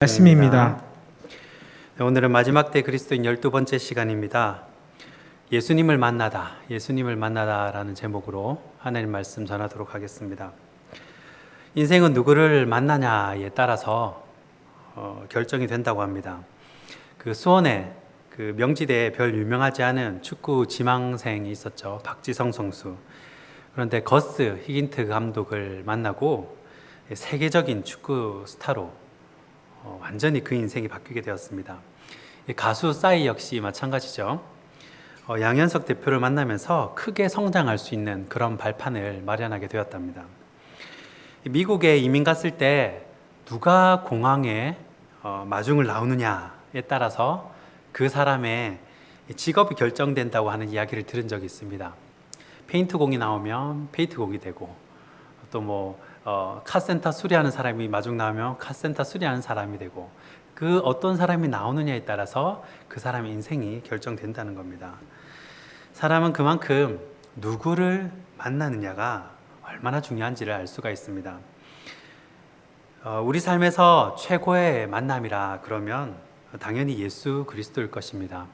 말씀입니다. 오늘은 마지막 때 그리스도인 12번째 시간입니다. 예수님을 만나다 라는 제목으로 하나님 말씀 전하도록 하겠습니다. 인생은 누구를 만나냐에 따라서 결정이 된다고 합니다. 그 수원에 그 명지대에 별 유명하지 않은 축구 지망생이 있었죠. 박지성 선수. 그런데 거스 히긴트 감독을 만나고 세계적인 축구 스타로 완전히 그 인생이 바뀌게 되었습니다. 가수 싸이 역시 마찬가지죠. 양현석 대표를 만나면서 크게 성장할 수 있는 그런 발판을 마련하게 되었답니다. 미국에 이민 갔을 때 누가 공항에 마중을 나오느냐에 따라서 그 사람의 직업이 결정된다고 하는 이야기를 들은 적이 있습니다. 페인트공이 나오면 페인트공이 되고, 또 카센터 수리하는 사람이 마중 나오면 카센터 수리하는 사람이 되고, 그 어떤 사람이 나오느냐에 따라서 그 사람의 인생이 결정된다는 겁니다. 사람은 그만큼 누구를 만나느냐가 얼마나 중요한지를 알 수가 있습니다. 우리 삶에서 최고의 만남이라 그러면 당연히 예수 그리스도일 것입니다.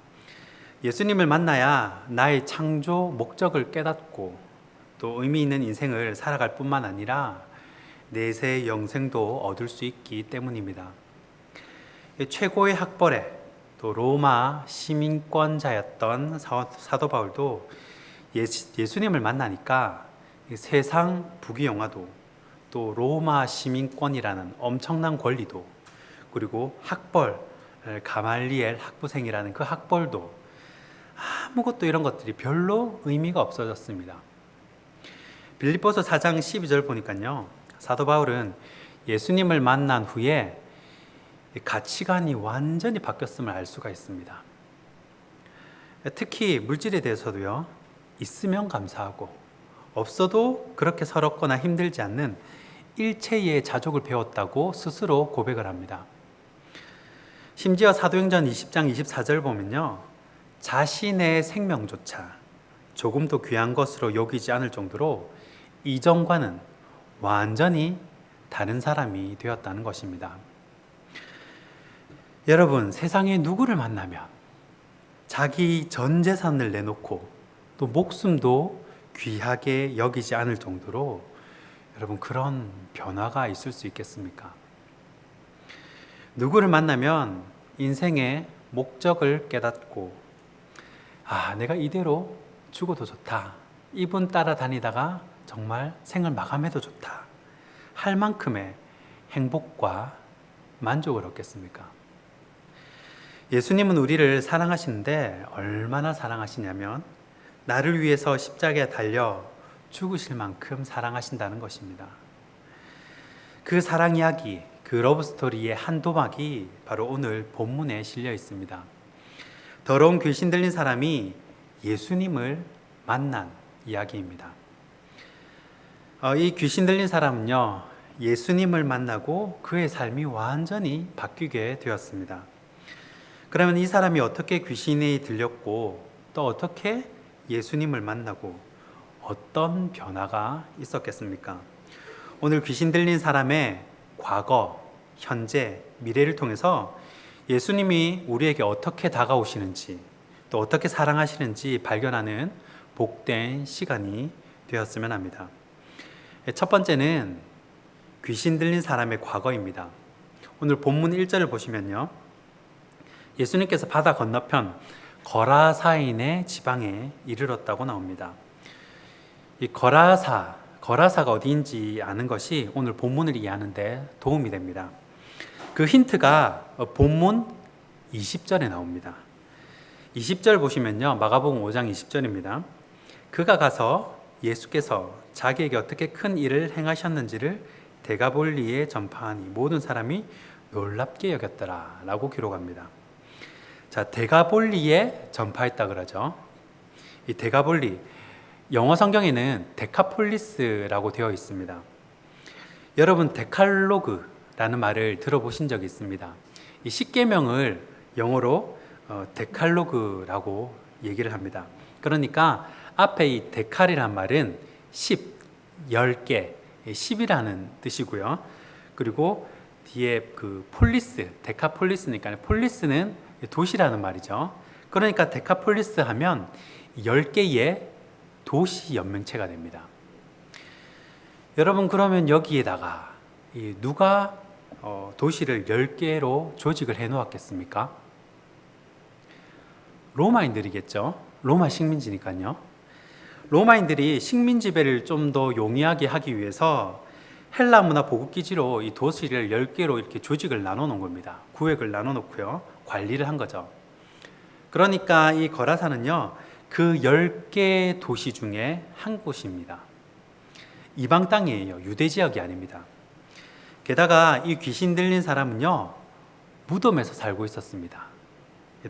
예수님을 만나야 나의 창조 목적을 깨닫고 또 의미 있는 인생을 살아갈 뿐만 아니라 내세의 영생도 얻을 수 있기 때문입니다. 최고의 학벌에 또 로마 시민권자였던 사도 바울도 예수님을 만나니까 세상 부귀영화도 또 로마 시민권이라는 엄청난 권리도, 그리고 학벌 가말리엘 학부생이라는 그 학벌도 아무것도 이런 것들이 별로 의미가 없어졌습니다. 빌립보서 4장 12절 보니까요, 사도 바울은 예수님을 만난 후에 가치관이 완전히 바뀌었음을 알 수가 있습니다. 특히 물질에 대해서도요, 있으면 감사하고 없어도 그렇게 서럽거나 힘들지 않는 일체의 자족을 배웠다고 스스로 고백을 합니다. 심지어 사도행전 20장 24절 보면요, 자신의 생명조차 조금도 귀한 것으로 여기지 않을 정도로 이전과는 완전히 다른 사람이 되었다는 것입니다. 여러분, 세상에 누구를 만나면 자기 전 재산을 내놓고 또 목숨도 귀하게 여기지 않을 정도로 여러분 그런 변화가 있을 수 있겠습니까? 누구를 만나면 인생의 목적을 깨닫고, 내가 이대로 죽어도 좋다, 이분 따라다니다가 정말 생을 마감해도 좋다 할 만큼의 행복과 만족을 얻겠습니까? 예수님은 우리를 사랑하시는데 얼마나 사랑하시냐면 나를 위해서 십자가에 달려 죽으실 만큼 사랑하신다는 것입니다. 그 사랑 이야기, 그 러브스토리의 한 도막이 바로 오늘 본문에 실려 있습니다. 더러운 귀신 들린 사람이 예수님을 만난 이야기입니다. 이 귀신 들린 사람은요, 예수님을 만나고 그의 삶이 완전히 바뀌게 되었습니다. 그러면 이 사람이 어떻게 귀신이 들렸고 또 어떻게 예수님을 만나고 어떤 변화가 있었겠습니까? 오늘 귀신 들린 사람의 과거, 현재, 미래를 통해서 예수님이 우리에게 어떻게 다가오시는지 또 어떻게 사랑하시는지 발견하는 복된 시간이 되었으면 합니다. 첫 번째는 귀신 들린 사람의 과거입니다. 오늘 본문 1절을 보시면요, 예수님께서 바다 건너편 거라사인의 지방에 이르렀다고 나옵니다. 이 거라사가 어디인지 아는 것이 오늘 본문을 이해하는 데 도움이 됩니다. 그 힌트가 본문 20절에 나옵니다. 20절 보시면요, 마가복음 5장 20절입니다. 그가 가서 예수께서 자기에게 어떻게 큰 일을 행하셨는지를 데가볼리에 전파하니 모든 사람이 놀랍게 여겼더라 라고 기록합니다. 자, 데가볼리에 전파했다 그러죠. 이 데가볼리, 영어 성경에는 데카폴리스라고 되어 있습니다. 여러분, 데칼로그라는 말을 들어보신 적이 있습니다. 이 10계명을 영어로 데칼로그라고 얘기를 합니다. 그러니까 앞에 이 데칼이란 말은 10, 10개, 10이라는 뜻이고요. 그리고 뒤에 그 폴리스, 데카폴리스니까 폴리스는 도시라는 말이죠. 그러니까 데카폴리스 하면 10개의 도시 연맹체가 됩니다. 여러분, 그러면 여기에다가 누가 도시를 10개로 조직을 해 놓았겠습니까? 로마인들이겠죠. 로마 식민지니까요. 로마인들이 식민 지배를 좀 더 용이하게 하기 위해서 헬라 문화 보급기지로 이 도시를 10개로 이렇게 조직을 나눠 놓은 겁니다. 구획을 나눠 놓고요. 관리를 한 거죠. 그러니까 이 거라사는요, 그 10개 도시 중에 한 곳입니다. 이방 땅이에요. 유대 지역이 아닙니다. 게다가 이 귀신 들린 사람은요, 무덤에서 살고 있었습니다.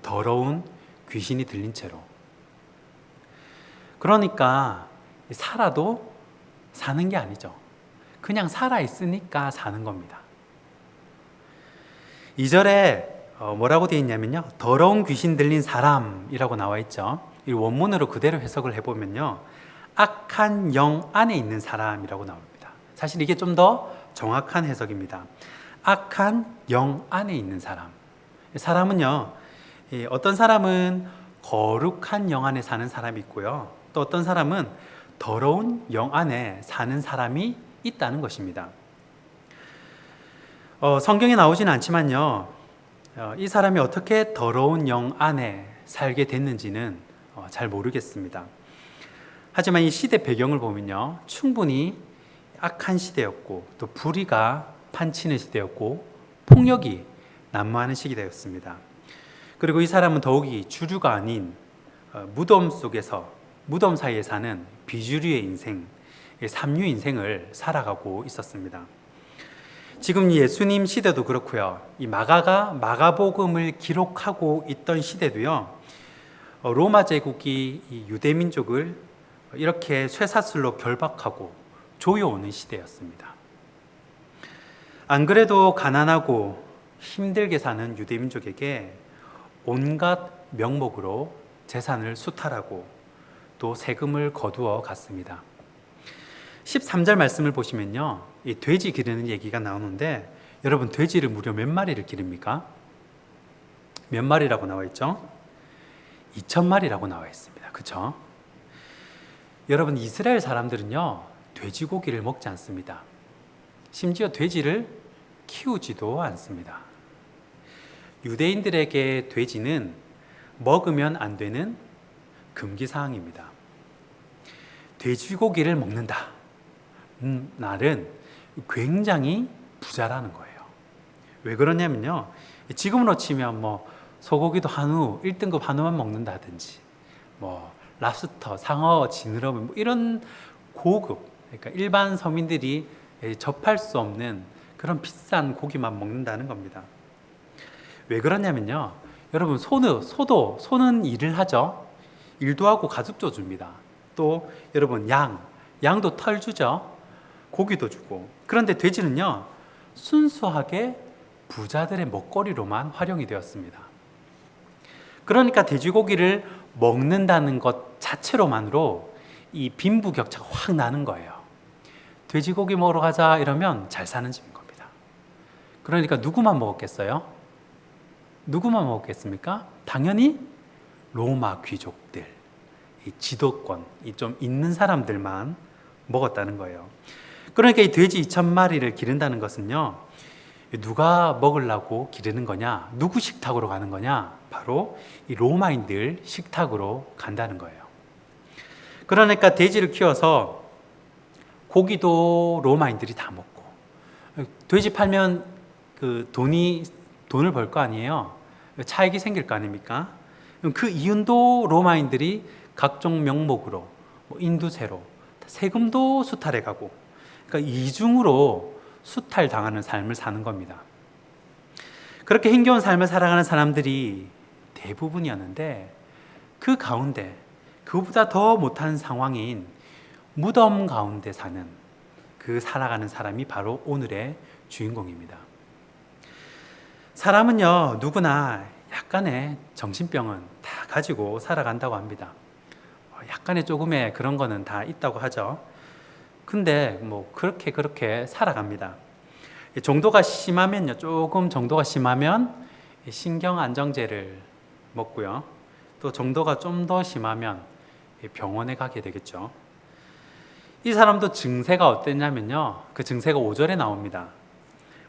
더러운 귀신이 들린 채로. 그러니까 살아도 사는 게 아니죠. 그냥 살아있으니까 사는 겁니다. 2절에 뭐라고 되어 있냐면요, 더러운 귀신 들린 사람이라고 나와 있죠. 이 원문으로 그대로 해석을 해보면요, 악한 영 안에 있는 사람이라고 나옵니다. 사실 이게 좀 더 정확한 해석입니다. 악한 영 안에 있는 사람. 사람은요, 어떤 사람은 거룩한 영 안에 사는 사람이 있고요, 또 어떤 사람은 더러운 영 안에 사는 사람이 있다는 것입니다. 성경에 나오지는 않지만요, 이 사람이 어떻게 더러운 영 안에 살게 됐는지는 잘 모르겠습니다. 하지만 이 시대 배경을 보면요, 충분히 악한 시대였고, 또 불의가 판치는 시대였고, 폭력이 난무하는 시기였습니다. 그리고 이 사람은 더욱이 주류가 아닌 무덤 속에서, 무덤 사이에 사는 비주류의 인생, 삼류 인생을 살아가고 있었습니다. 지금 예수님 시대도 그렇고요, 이 마가가 마가복음을 기록하고 있던 시대도요, 로마 제국이 이 유대 민족을 이렇게 쇠사슬로 결박하고 조여오는 시대였습니다. 안 그래도 가난하고 힘들게 사는 유대 민족에게 온갖 명목으로 재산을 수탈하고 또 세금을 거두어 갔습니다. 13절 말씀을 보시면요, 이 돼지 기르는 얘기가 나오는데, 여러분, 돼지를 무려 몇 마리를 기릅니까? 몇 마리라고 나와 있죠? 2,000마리라고 나와 있습니다. 그렇죠? 여러분, 이스라엘 사람들은요, 돼지고기를 먹지 않습니다. 심지어 돼지를 키우지도 않습니다. 유대인들에게 돼지는 먹으면 안 되는 금기사항입니다. 돼지고기를 먹는다 날은 굉장히 부자라는 거예요. 왜 그러냐면요, 지금으로 치면 뭐 소고기도 한우, 1등급 한우만 먹는다든지, 뭐 랍스터, 상어, 지느러미, 뭐 이런 고급, 그러니까 일반 서민들이 접할 수 없는 그런 비싼 고기만 먹는다는 겁니다. 왜 그러냐면요, 여러분, 소는 일을 하죠. 일도 하고 가죽도 줍니다. 또 여러분, 양도 털 주죠. 고기도 주고. 그런데 돼지는요, 순수하게 부자들의 먹거리로만 활용이 되었습니다. 그러니까 돼지고기를 먹는다는 것 자체로만으로 이 빈부격차가 확 나는 거예요. 돼지고기 먹으러 가자 이러면 잘 사는 집인 겁니다. 그러니까 누구만 먹었겠어요? 누구만 먹었겠습니까? 당연히 로마 귀족들, 이 지도권, 이 좀 있는 사람들만 먹었다는 거예요. 그러니까 이 돼지 2,000마리를 기른다는 것은요, 누가 먹으려고 기르는 거냐? 누구 식탁으로 가는 거냐? 바로 이 로마인들 식탁으로 간다는 거예요. 그러니까 돼지를 키워서 고기도 로마인들이 다 먹고, 돼지 팔면 돈을 벌 거 아니에요. 차익이 생길 거 아닙니까? 그 이윤도 로마인들이 각종 명목으로, 인두세로 세금도 수탈해 가고, 그러니까 이중으로 수탈당하는 삶을 사는 겁니다. 그렇게 힘겨운 삶을 살아가는 사람들이 대부분이었는데, 그 가운데 그보다 더 못한 상황인 무덤 가운데 사는, 그 살아가는 사람이 바로 오늘의 주인공입니다. 사람은요, 누구나 약간의 정신병은 다 가지고 살아간다고 합니다. 약간의 조금의 그런 거는 다 있다고 하죠. 근데 그렇게 살아갑니다. 정도가 심하면요, 조금 정도가 심하면 신경 안정제를 먹고요. 또 정도가 좀 더 심하면 병원에 가게 되겠죠. 이 사람도 증세가 어땠냐면요, 그 증세가 5절에 나옵니다.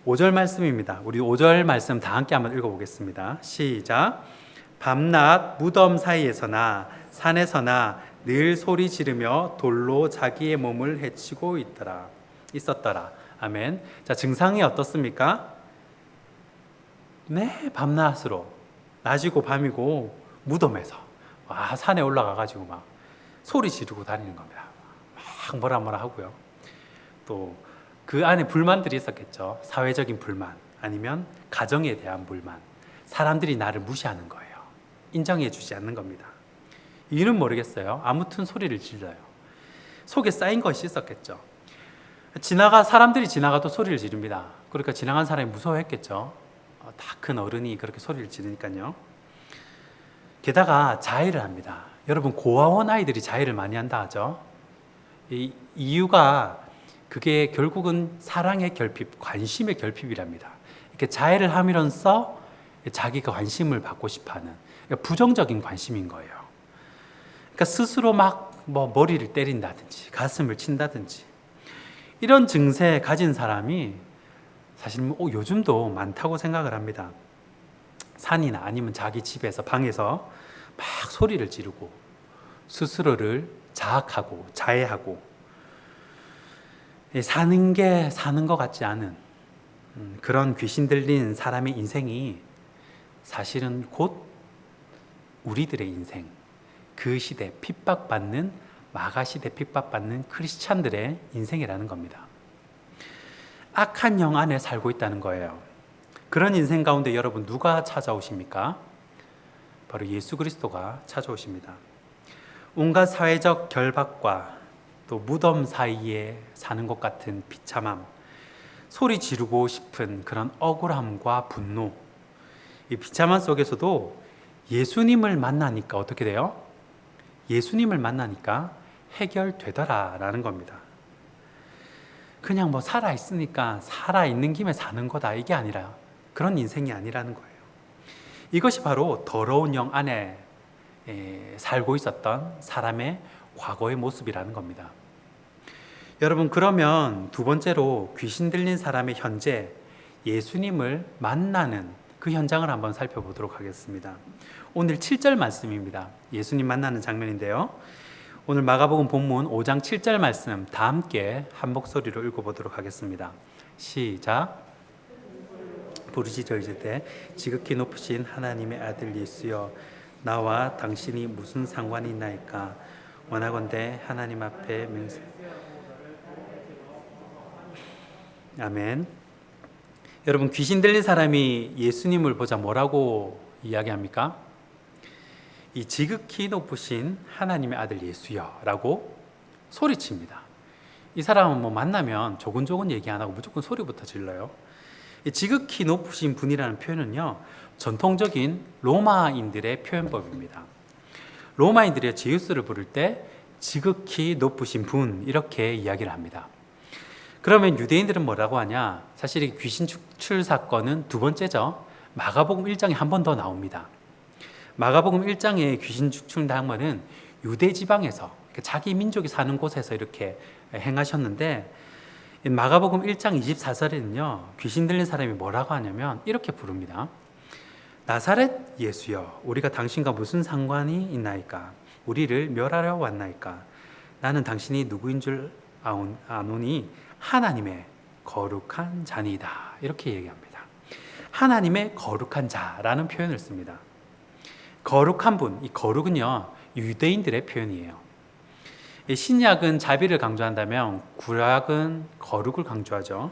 5절 말씀입니다. 우리 5절 말씀 다 함께 한번 읽어보겠습니다. 시작. 밤낮 무덤 사이에서나 산에서나 늘 소리 지르며 돌로 자기의 몸을 해치고 있었더라. 아멘. 자, 증상이 어떻습니까? 네, 밤낮으로, 낮이고 밤이고 무덤에서 산에 올라가가지고 막 소리 지르고 다니는 겁니다. 막 뭐라 하고요. 또 그 안에 불만들이 있었겠죠. 사회적인 불만, 아니면 가정에 대한 불만. 사람들이 나를 무시하는 거예요. 인정해 주지 않는 겁니다. 이유는 모르겠어요. 아무튼 소리를 질러요. 속에 쌓인 것이 있었겠죠. 사람들이 지나가도 소리를 지릅니다. 그러니까 지나간 사람이 무서워했겠죠. 다 큰 어른이 그렇게 소리를 지르니까요. 게다가 자해를 합니다. 여러분, 고아원 아이들이 자해를 많이 한다 하죠. 이 이유가 그게 결국은 사랑의 결핍, 관심의 결핍이랍니다. 이렇게 자해를 하면서 자기가 관심을 받고 싶어하는, 그러니까 부정적인 관심인 거예요. 그러니까 스스로 막 머리를 때린다든지 가슴을 친다든지 이런 증세 가진 사람이 사실 요즘도 많다고 생각을 합니다. 산이나 아니면 자기 집에서 방에서 막 소리를 지르고 스스로를 자학하고 자해하고 사는 게 사는 것 같지 않은 그런 귀신 들린 사람의 인생이 사실은 곧 우리들의 인생, 그 시대 핍박받는, 마가 시대 핍박받는 크리스찬들의 인생이라는 겁니다. 악한 영 안에 살고 있다는 거예요. 그런 인생 가운데 여러분, 누가 찾아오십니까? 바로 예수 그리스도가 찾아오십니다. 온갖 사회적 결박과 또 무덤 사이에 사는 것 같은 비참함, 소리 지르고 싶은 그런 억울함과 분노, 이 비참함 속에서도 예수님을 만나니까 어떻게 돼요? 예수님을 만나니까 해결되더라라는 겁니다. 그냥 살아있으니까 살아있는 김에 사는 거다, 이게 아니라, 그런 인생이 아니라는 거예요. 이것이 바로 더러운 영 안에 살고 있었던 사람의 과거의 모습이라는 겁니다. 여러분, 그러면 두 번째로 귀신 들린 사람의 현재, 예수님을 만나는 그 현장을 한번 살펴보도록 하겠습니다. 오늘 7절 말씀입니다. 예수님 만나는 장면인데요. 오늘 마가복음 본문 5장 7절 말씀 다 함께 한 목소리로 읽어보도록 하겠습니다. 시작. 부르짖어 이르되 지극히 높으신 하나님의 아들 예수여, 나와 당신이 무슨 상관이 있나이까? 원하건대 하나님 앞에 명세. 아멘. 여러분, 귀신 들린 사람이 예수님을 보자 뭐라고 이야기합니까? 이 지극히 높으신 하나님의 아들 예수여 라고 소리칩니다. 이 사람은 만나면 조근조근 얘기 안 하고 무조건 소리부터 질러요. 이 지극히 높으신 분이라는 표현은요, 전통적인 로마인들의 표현법입니다. 로마인들이 제우스를 부를 때 지극히 높으신 분, 이렇게 이야기를 합니다. 그러면 유대인들은 뭐라고 하냐? 사실 이 귀신 축출 사건은 두 번째죠. 마가복음 1장에 한 번 더 나옵니다. 마가복음 1장의 귀신 축출 당번은 유대 지방에서, 자기 민족이 사는 곳에서 이렇게 행하셨는데, 마가복음 1장 24절에는요, 귀신 들린 사람이 뭐라고 하냐면 이렇게 부릅니다. 나사렛 예수여, 우리가 당신과 무슨 상관이 있나이까? 우리를 멸하려 왔나이까? 나는 당신이 누구인 줄 아노니 하나님의 거룩한 자니이다. 이렇게 얘기합니다. 하나님의 거룩한 자라는 표현을 씁니다. 거룩한 분, 이 거룩은요, 유대인들의 표현이에요. 신약은 자비를 강조한다면 구약은 거룩을 강조하죠.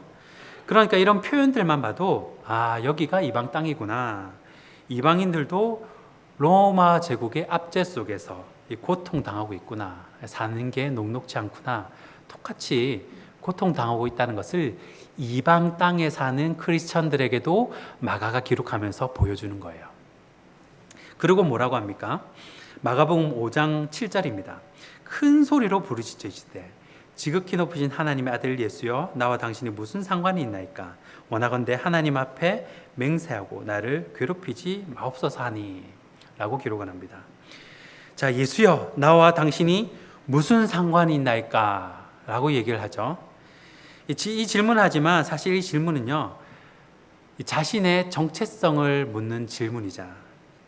그러니까 이런 표현들만 봐도 여기가 이방 땅이구나, 이방인들도 로마 제국의 압제 속에서 고통당하고 있구나, 사는 게 녹록지 않구나, 똑같이 고통당하고 있다는 것을 이방 땅에 사는 크리스천들에게도 마가가 기록하면서 보여주는 거예요. 그리고 뭐라고 합니까? 마가복음 5장 7절입니다. 큰 소리로 부르짖으시되 지극히 높으신 하나님의 아들 예수여, 나와 당신이 무슨 상관이 있나이까? 원하건대 하나님 앞에 맹세하고 나를 괴롭히지 마옵소서 하니 라고 기록을 합니다. 자, 예수여, 나와 당신이 무슨 상관이 있나이까? 라고 얘기를 하죠. 이 질문하지만 사실 이 질문은요, 자신의 정체성을 묻는 질문이자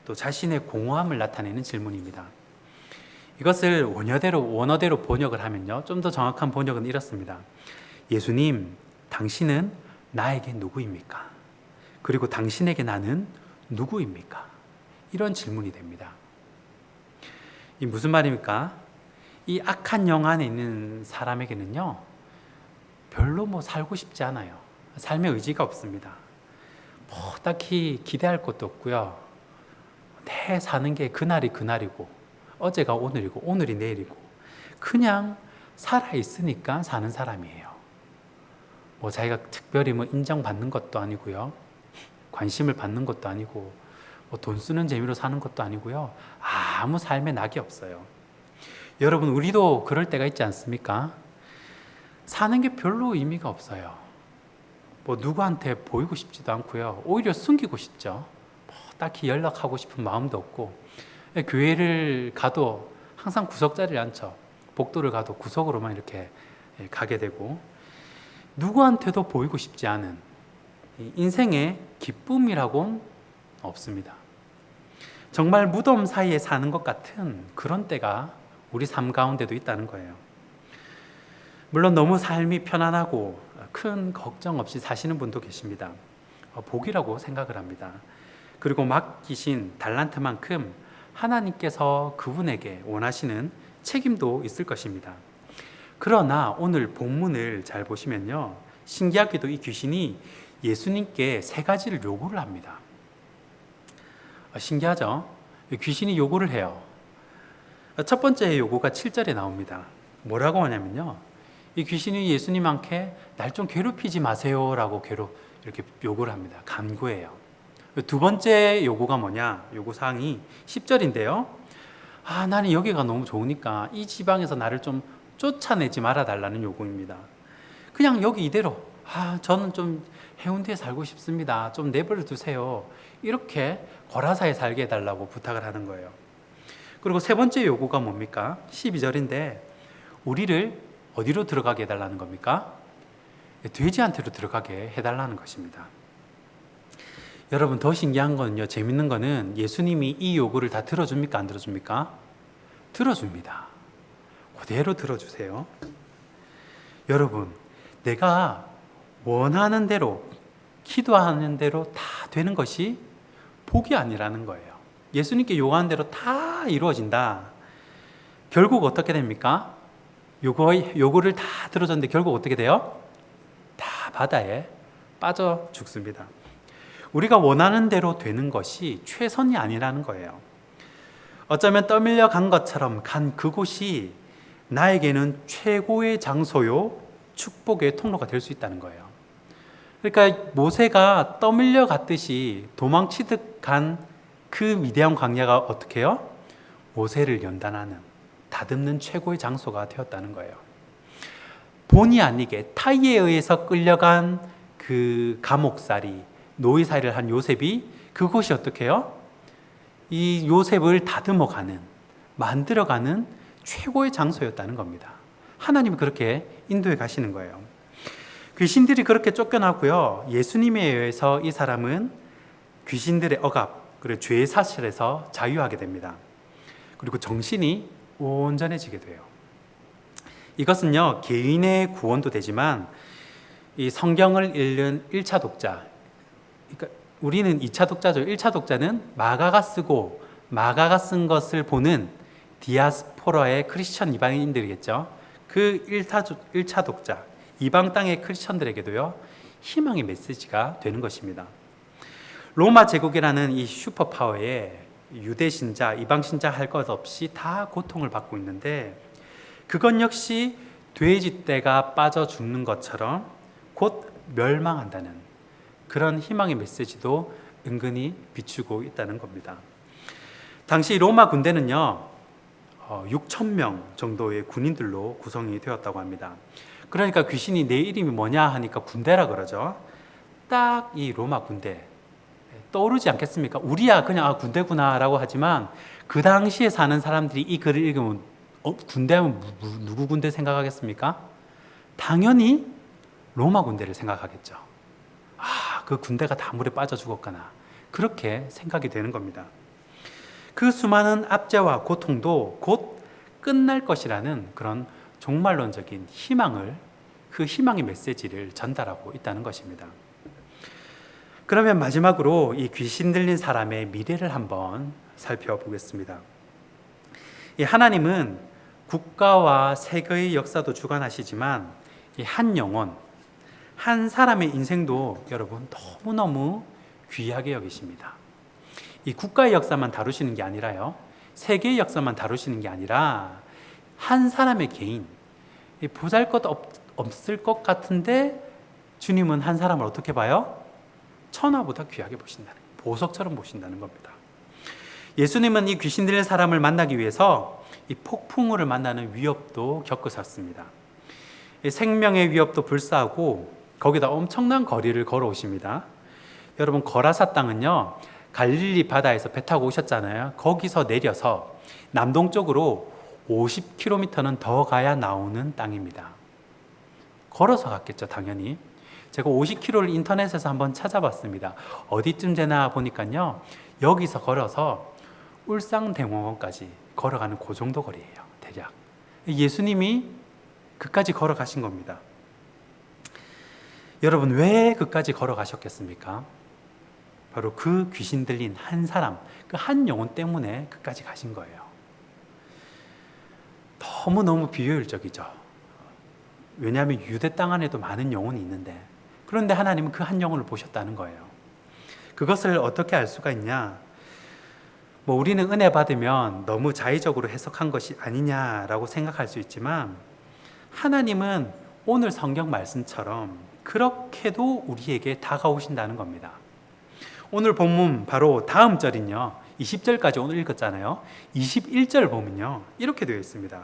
또 자신의 공허함을 나타내는 질문입니다. 이것을 원어대로 번역을 하면요, 좀 더 정확한 번역은 이렇습니다. 예수님, 당신은 나에게 누구입니까? 그리고 당신에게 나는 누구입니까? 이런 질문이 됩니다. 이 무슨 말입니까? 이 악한 영 안에 있는 사람에게는요, 별로 살고 싶지 않아요. 삶의 의지가 없습니다. 딱히 기대할 것도 없고요. 내 사는 게 그날이 그날이고 어제가 오늘이고 오늘이 내일이고 그냥 살아있으니까 사는 사람이에요. 자기가 특별히 인정받는 것도 아니고요. 관심을 받는 것도 아니고 돈 쓰는 재미로 사는 것도 아니고요. 아무 삶에 낙이 없어요. 여러분, 우리도 그럴 때가 있지 않습니까? 사는 게 별로 의미가 없어요. 누구한테 보이고 싶지도 않고요. 오히려 숨기고 싶죠. 딱히 연락하고 싶은 마음도 없고, 교회를 가도 항상 구석자리를 앉죠. 복도를 가도 구석으로만 이렇게 가게 되고, 누구한테도 보이고 싶지 않은 인생의 기쁨이라고는 없습니다. 정말 무덤 사이에 사는 것 같은 그런 때가 우리 삶 가운데도 있다는 거예요. 물론 너무 삶이 편안하고 큰 걱정 없이 사시는 분도 계십니다. 복이라고 생각을 합니다. 그리고 맡기신 달란트만큼 하나님께서 그분에게 원하시는 책임도 있을 것입니다. 그러나 오늘 본문을 잘 보시면요, 신기하게도 이 귀신이 예수님께 세 가지를 요구를 합니다. 신기하죠? 귀신이 요구를 해요. 첫 번째 요구가 7절에 나옵니다. 뭐라고 하냐면요, 이 귀신이 예수님한테 날 좀 괴롭히지 마세요 라고 이렇게 요구를 합니다. 간구해요. 두 번째 요구가 뭐냐? 요구사항이 10절인데요. 나는 여기가 너무 좋으니까 이 지방에서 나를 좀 쫓아내지 말아달라는 요구입니다. 그냥 여기 이대로, 저는 좀 해운대에 살고 싶습니다. 좀 내버려 두세요. 이렇게 고라사에 살게 해달라고 부탁을 하는 거예요. 그리고 세 번째 요구가 뭡니까? 12절인데 우리를 어디로 들어가게 해달라는 겁니까? 돼지한테로 들어가게 해달라는 것입니다. 여러분, 더 신기한 거는요, 재밌는 거는 예수님이 이 요구를 다 들어줍니까? 안 들어줍니까? 들어줍니다. 그대로 들어주세요. 여러분, 내가 원하는 대로, 기도하는 대로 다 되는 것이 복이 아니라는 거예요. 예수님께 요구하는 대로 다 이루어진다. 결국 어떻게 됩니까? 요구를 다 들어줬는데 결국 어떻게 돼요? 다 바다에 빠져 죽습니다. 우리가 원하는 대로 되는 것이 최선이 아니라는 거예요. 어쩌면 떠밀려 간 것처럼 간 그곳이 나에게는 최고의 장소요, 축복의 통로가 될 수 있다는 거예요. 그러니까 모세가 떠밀려 갔듯이 도망치듯 간 그 미디안 광야가 어떻게 해요? 모세를 연단하는, 다듬는 최고의 장소가 되었다는 거예요. 본의 아니게 타이에 의해서 끌려간 그 감옥살이, 노예살이를 한 요셉이 그곳이 어떻게 해요? 이 요셉을 다듬어가는, 만들어가는 최고의 장소였다는 겁니다. 하나님이 그렇게 인도해 가시는 거예요. 귀신들이 그렇게 쫓겨나고요, 예수님에 의해서 이 사람은 귀신들의 억압, 그리고 죄의 사실에서 자유하게 됩니다. 그리고 정신이 온전해지게 돼요. 이것은요, 개인의 구원도 되지만 이 성경을 읽는 1차 독자, 그러니까 우리는 2차 독자죠. 1차 독자는 마가가 쓰고 마가가 쓴 것을 보는 디아스포라의 크리스천 이방인들이겠죠. 그 1차 독자, 이방 땅의 크리스천들에게도요, 희망의 메시지가 되는 것입니다. 로마 제국이라는 이 슈퍼파워에 유대 신자, 이방 신자 할 것 없이 다 고통을 받고 있는데, 그것 역시 돼지 떼가 빠져 죽는 것처럼 곧 멸망한다는 그런 희망의 메시지도 은근히 비추고 있다는 겁니다. 당시 로마 군대는요, 6,000명 정도의 군인들로 구성이 되었다고 합니다. 그러니까 귀신이 내 이름이 뭐냐 하니까 군대라 그러죠. 딱 이 로마 군대 떠오르지 않겠습니까? 우리야 그냥 군대구나라고 하지만 그 당시에 사는 사람들이 이 글을 읽으면 군대 하면 누구 군대 생각하겠습니까? 당연히 로마 군대를 생각하겠죠. 그 군대가 다 물에 빠져 죽었구나. 그렇게 생각이 되는 겁니다. 그 수많은 압제와 고통도 곧 끝날 것이라는 그런 종말론적인 희망을, 그 희망의 메시지를 전달하고 있다는 것입니다. 그러면 마지막으로 이 귀신 들린 사람의 미래를 한번 살펴보겠습니다. 이 하나님은 국가와 세계의 역사도 주관하시지만 이 한 영혼, 한 사람의 인생도 여러분 너무너무 귀하게 여기십니다. 이 국가의 역사만 다루시는 게 아니라요, 세계의 역사만 다루시는 게 아니라 한 사람의 개인, 보잘것 없을 것 같은데 주님은 한 사람을 어떻게 봐요? 천하보다 귀하게 보신다는, 보석처럼 보신다는 겁니다. 예수님은 이 귀신 들린 사람을 만나기 위해서 이 폭풍우를 만나는 위협도 겪으셨습니다. 생명의 위협도 불사하고 거기다 엄청난 거리를 걸어오십니다. 여러분, 거라사 땅은요, 갈릴리 바다에서 배 타고 오셨잖아요. 거기서 내려서 남동쪽으로 50km는 더 가야 나오는 땅입니다. 걸어서 갔겠죠, 당연히. 제가 50km를 인터넷에서 한번 찾아봤습니다. 어디쯤 되나 보니까요, 여기서 걸어서 울산대공원까지 걸어가는 그 정도 거리예요, 대략. 예수님이 그까지 걸어가신 겁니다. 여러분, 왜 그까지 걸어가셨겠습니까? 바로 그 귀신 들린 한 사람, 그 한 영혼 때문에 그까지 가신 거예요. 너무너무 비효율적이죠. 왜냐하면 유대 땅 안에도 많은 영혼이 있는데, 그런데 하나님은 그 한 영혼을 보셨다는 거예요. 그것을 어떻게 알 수가 있냐? 우리는 은혜 받으면 너무 자의적으로 해석한 것이 아니냐라고 생각할 수 있지만, 하나님은 오늘 성경 말씀처럼 그렇게도 우리에게 다가오신다는 겁니다. 오늘 본문 바로 다음 절은요, 20절까지 오늘 읽었잖아요. 21절 보면요, 이렇게 되어 있습니다.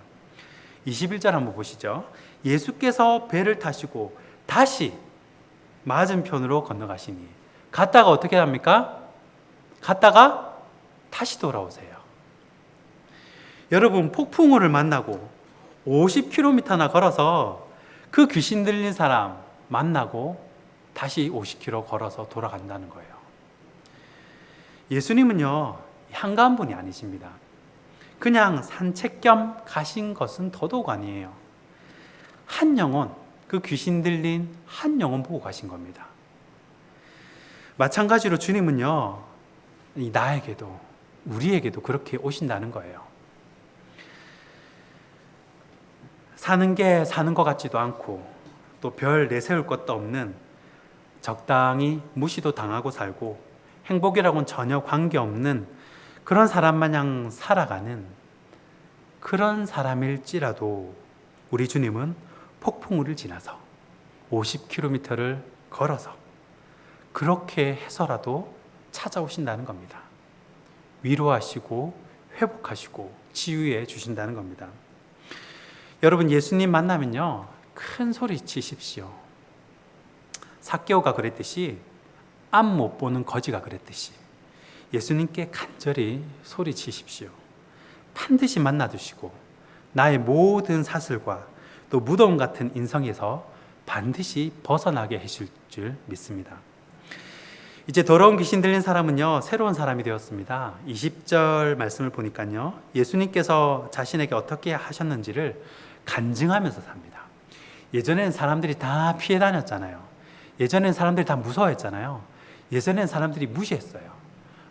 21절 한번 보시죠. 예수께서 배를 타시고 다시 맞은편으로 건너가시니, 갔다가 어떻게 합니까? 갔다가 다시 돌아오세요. 여러분, 폭풍우를 만나고 50km나 걸어서 그 귀신 들린 사람 만나고 다시 50km 걸어서 돌아간다는 거예요. 예수님은요, 한가한 분이 아니십니다. 그냥 산책 겸 가신 것은 더더욱 아니에요. 한 영혼, 그 귀신 들린 한 영혼 보고 가신 겁니다. 마찬가지로 주님은요, 나에게도, 우리에게도 그렇게 오신다는 거예요. 사는 게 사는 것 같지도 않고 또 별 내세울 것도 없는, 적당히 무시도 당하고 살고 행복이라고는 전혀 관계없는 그런 사람 마냥 살아가는 그런 사람일지라도 우리 주님은 폭풍우를 지나서 50km를 걸어서 그렇게 해서라도 찾아오신다는 겁니다. 위로하시고 회복하시고 치유해 주신다는 겁니다. 여러분, 예수님 만나면요, 큰 소리 치십시오. 삭개오가 그랬듯이, 앞 못 보는 거지가 그랬듯이 예수님께 간절히 소리치십시오. 반드시 만나주시고 나의 모든 사슬과 또 무덤 같은 인성에서 반드시 벗어나게 하실 줄 믿습니다. 이제 더러운 귀신 들린 사람은요, 새로운 사람이 되었습니다. 20절 말씀을 보니까요, 예수님께서 자신에게 어떻게 하셨는지를 간증하면서 삽니다. 예전에는 사람들이 다 피해 다녔잖아요. 예전에는 사람들이 다 무서워했잖아요. 예전에는 사람들이 무시했어요.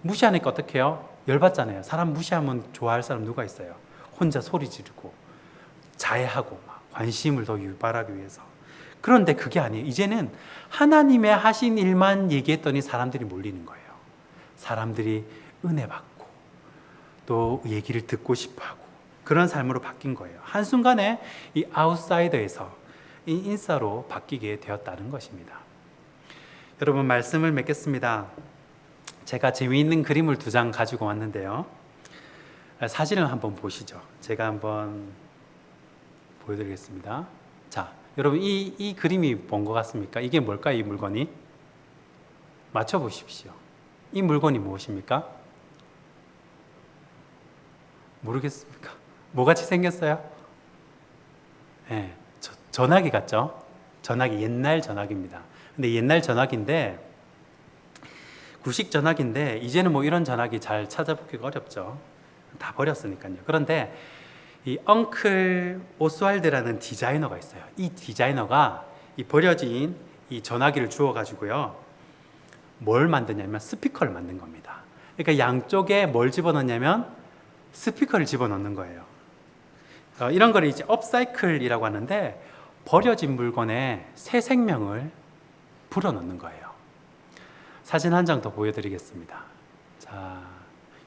무시하니까 어떻게 해요? 열받잖아요. 사람 무시하면 좋아할 사람 누가 있어요? 혼자 소리 지르고 자해하고 막 관심을 더 유발하기 위해서. 그런데 그게 아니에요. 이제는 하나님의 하신 일만 얘기했더니 사람들이 몰리는 거예요. 사람들이 은혜 받고 또 얘기를 듣고 싶어하고 그런 삶으로 바뀐 거예요. 한순간에 이 아웃사이더에서 이 인싸로 바뀌게 되었다는 것입니다. 여러분, 말씀을 맺겠습니다. 제가 재미있는 그림을 2장 가지고 왔는데요. 사진을 한번 보시죠. 제가 한번 보여드리겠습니다. 자, 여러분, 이 그림이 뭔 것 같습니까? 이게 뭘까요, 이 물건이? 맞춰보십시오. 이 물건이 무엇입니까? 모르겠습니까? 뭐같이 생겼어요? 네, 전화기 같죠? 전화기, 옛날 전화기입니다. 근데 옛날 전화기인데, 구식 전화기인데, 이제는 뭐 이런 전화기 잘 찾아보기가 어렵죠. 다 버렸으니까요. 그런데 이 엉클 오스왈드라는 디자이너가 있어요. 이 디자이너가 이 버려진 이 전화기를 주워가지고요, 뭘 만드냐면 스피커를 만든 겁니다. 그러니까 양쪽에 뭘 집어넣냐면 스피커를 집어넣는 거예요. 이런 걸 이제 업사이클이라고 하는데, 버려진 물건에 새 생명을 불어넣는 거예요. 사진 한 장 더 보여드리겠습니다. 자,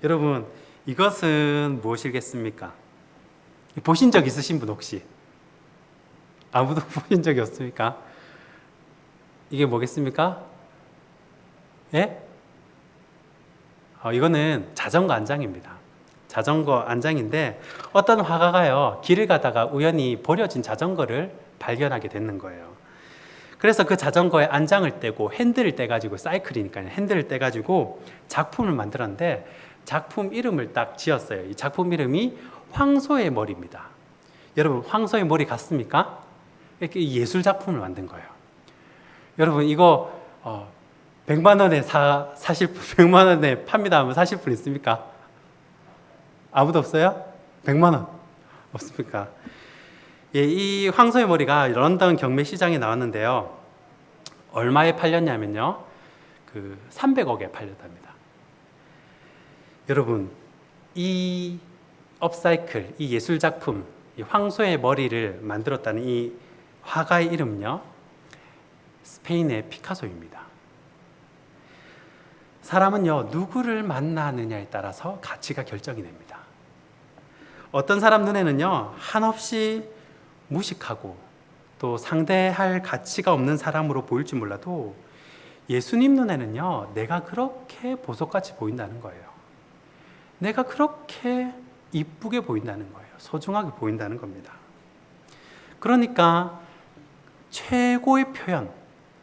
여러분, 이것은 무엇이겠습니까? 보신 적 있으신 분 혹시? 아무도 보신 적이 없습니까? 이게 뭐겠습니까? 예? 이거는 자전거 안장입니다. 자전거 안장인데, 어떤 화가가요, 길을 가다가 우연히 버려진 자전거를 발견하게 됐는 거예요. 그래서 그 자전거에 안장을 떼고 핸들을 떼가지고, 사이클이니까요, 핸들을 떼가지고 작품을 만들었는데, 작품 이름을 딱 지었어요. 이 작품 이름이 황소의 머리입니다. 여러분, 황소의 머리 같습니까? 이렇게 예술 작품을 만든 거예요. 여러분, 이거 100만 원에 사실 100만 원에 팝니다 하면 사실 분 있습니까? 아무도 없어요? 100만 원 없습니까? 예, 이 황소의 머리가 런던 경매시장에 나왔는데요, 얼마에 팔렸냐면요, 300억에 팔렸답니다. 여러분, 이 업사이클, 이 예술작품, 이 황소의 머리를 만들었다는 이 화가의 이름은요, 스페인의 피카소입니다. 사람은요, 누구를 만나느냐에 따라서 가치가 결정이 됩니다. 어떤 사람 눈에는요, 한없이 무식하고 또 상대할 가치가 없는 사람으로 보일지 몰라도, 예수님 눈에는요, 내가 그렇게 보석같이 보인다는 거예요. 내가 그렇게 이쁘게 보인다는 거예요. 소중하게 보인다는 겁니다. 그러니까 최고의 표현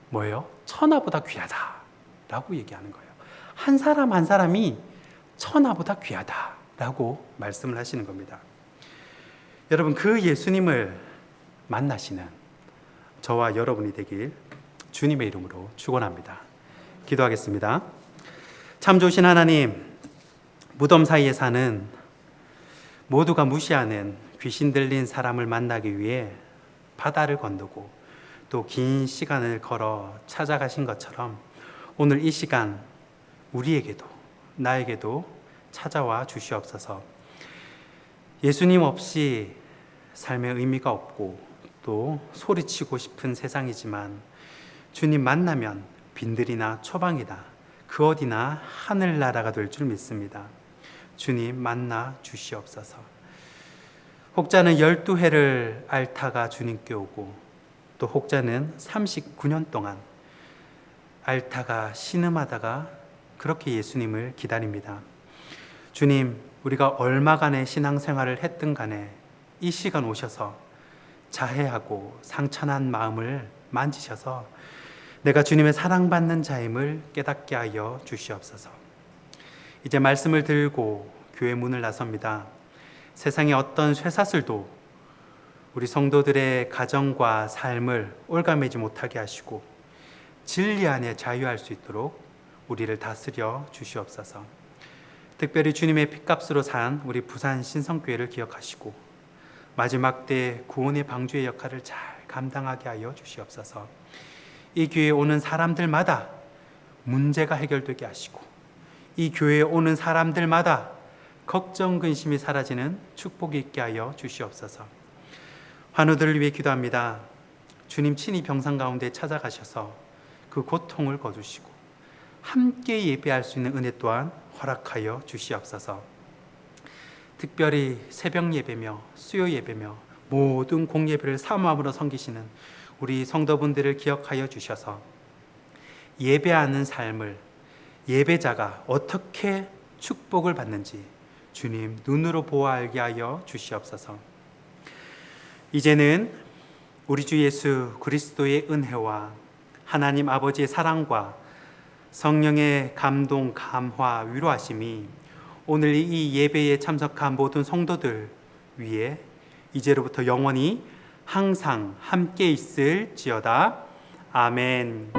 뭐예요? 천하보다 귀하다라고 얘기하는 거예요. 한 사람 한 사람이 천하보다 귀하다라고 말씀을 하시는 겁니다. 여러분, 그 예수님을 만나시는 저와 여러분이 되길 주님의 이름으로 축원합니다. 기도하겠습니다. 참 좋으신 하나님, 무덤 사이에 사는 모두가 무시하는 귀신 들린 사람을 만나기 위해 바다를 건너고 또 긴 시간을 걸어 찾아가신 것처럼, 오늘 이 시간 우리에게도, 나에게도 찾아와 주시옵소서. 예수님 없이 삶의 의미가 없고 또 소리치고 싶은 세상이지만, 주님 만나면 빈들이나 초방이다, 그 어디나 하늘나라가 될 줄 믿습니다. 주님 만나 주시옵소서. 혹자는 12회를 앓다가 주님께 오고, 또 혹자는 39년 동안 앓다가 신음하다가 그렇게 예수님을 기다립니다. 주님, 우리가 얼마간의 신앙생활을 했든 간에 이 시간 오셔서 자해하고 상처난 마음을 만지셔서 내가 주님의 사랑받는 자임을 깨닫게 하여 주시옵소서. 이제 말씀을 들고 교회 문을 나섭니다. 세상의 어떤 쇠사슬도 우리 성도들의 가정과 삶을 올가매지 못하게 하시고 진리 안에 자유할 수 있도록 우리를 다스려 주시옵소서. 특별히 주님의 핏값으로 산 우리 부산 신성교회를 기억하시고 마지막 때 구원의 방주의 역할을 잘 감당하게 하여 주시옵소서. 이 교회에 오는 사람들마다 문제가 해결되게 하시고, 이 교회에 오는 사람들마다 걱정 근심이 사라지는 축복이 있게 하여 주시옵소서. 환우들을 위해 기도합니다. 주님 친히 병상 가운데 찾아가셔서 그 고통을 거두시고 함께 예배할 수 있는 은혜 또한 허락하여 주시옵소서. 특별히 새벽 예배며 수요 예배며 모든 공예배를 사모함으로 섬기시는 우리 성도분들을 기억하여 주셔서 예배하는 삶을, 예배자가 어떻게 축복을 받는지 주님 눈으로 보아 알게 하여 주시옵소서. 이제는 우리 주 예수 그리스도의 은혜와 하나님 아버지의 사랑과 성령의 감동, 감화, 위로하심이 오늘 이 예배에 참석한 모든 성도들 위에 이제로부터 영원히 항상 함께 있을지어다. 아멘.